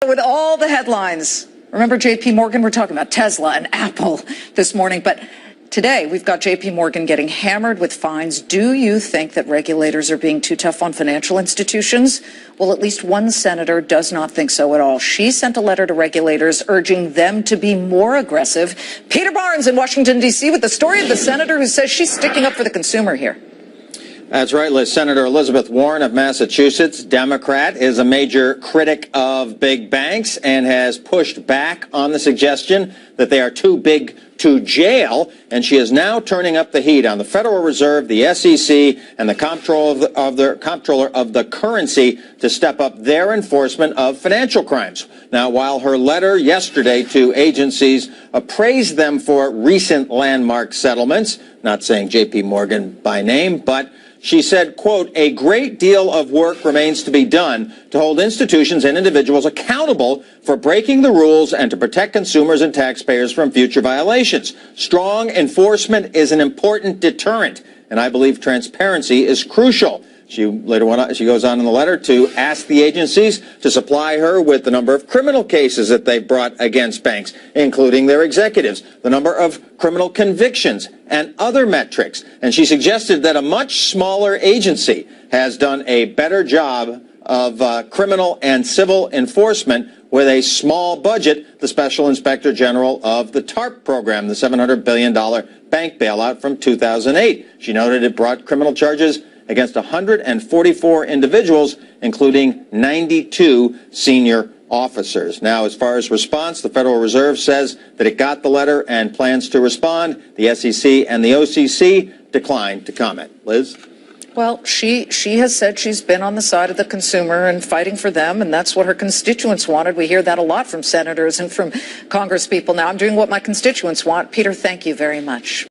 With all the headlines, remember JP Morgan? We're talking about Tesla and Apple this morning, but today we've got JP Morgan getting hammered with fines. Do you think that regulators are being too tough on financial institutions? Well, at least one senator does not think so at all. She sent a letter to regulators urging them to be more aggressive. Peter Barnes in Washington, D.C. with the story of the senator who says she's sticking up for the consumer here. That's right, Liz. Senator Elizabeth Warren of Massachusetts, Democrat, is a major critic of big banks and has pushed back on the suggestion that they are too big to jail. And she is now turning up the heat on the Federal Reserve, the SEC, and the comptroller of the currency to step up their enforcement of financial crimes. Now, while her letter yesterday to agencies appraised them for recent landmark settlements, not saying JP Morgan by name, but she said, quote, "A great deal of work remains to be done to hold institutions and individuals accountable for breaking the rules and to protect consumers and taxpayers from future violations. Strong enforcement is an important deterrent, and I believe transparency is crucial." She goes on in the letter to ask the agencies to supply her with the number of criminal cases that they've brought against banks, including their executives, the number of criminal convictions, and other metrics. And she suggested that a much smaller agency has done a better job of criminal and civil enforcement with a small budget, the Special Inspector General of the TARP program, the $700 billion bank bailout from 2008. She noted it brought criminal charges against 144 individuals, including 92 senior officers. Now, as far as response, the Federal Reserve says that it got the letter and plans to respond. The SEC and the OCC declined to comment. Liz? Well, she has said she's been on the side of the consumer and fighting for them, and that's what her constituents wanted. We hear that a lot from senators and from congresspeople now. I'm doing what my constituents want. Peter, thank you very much.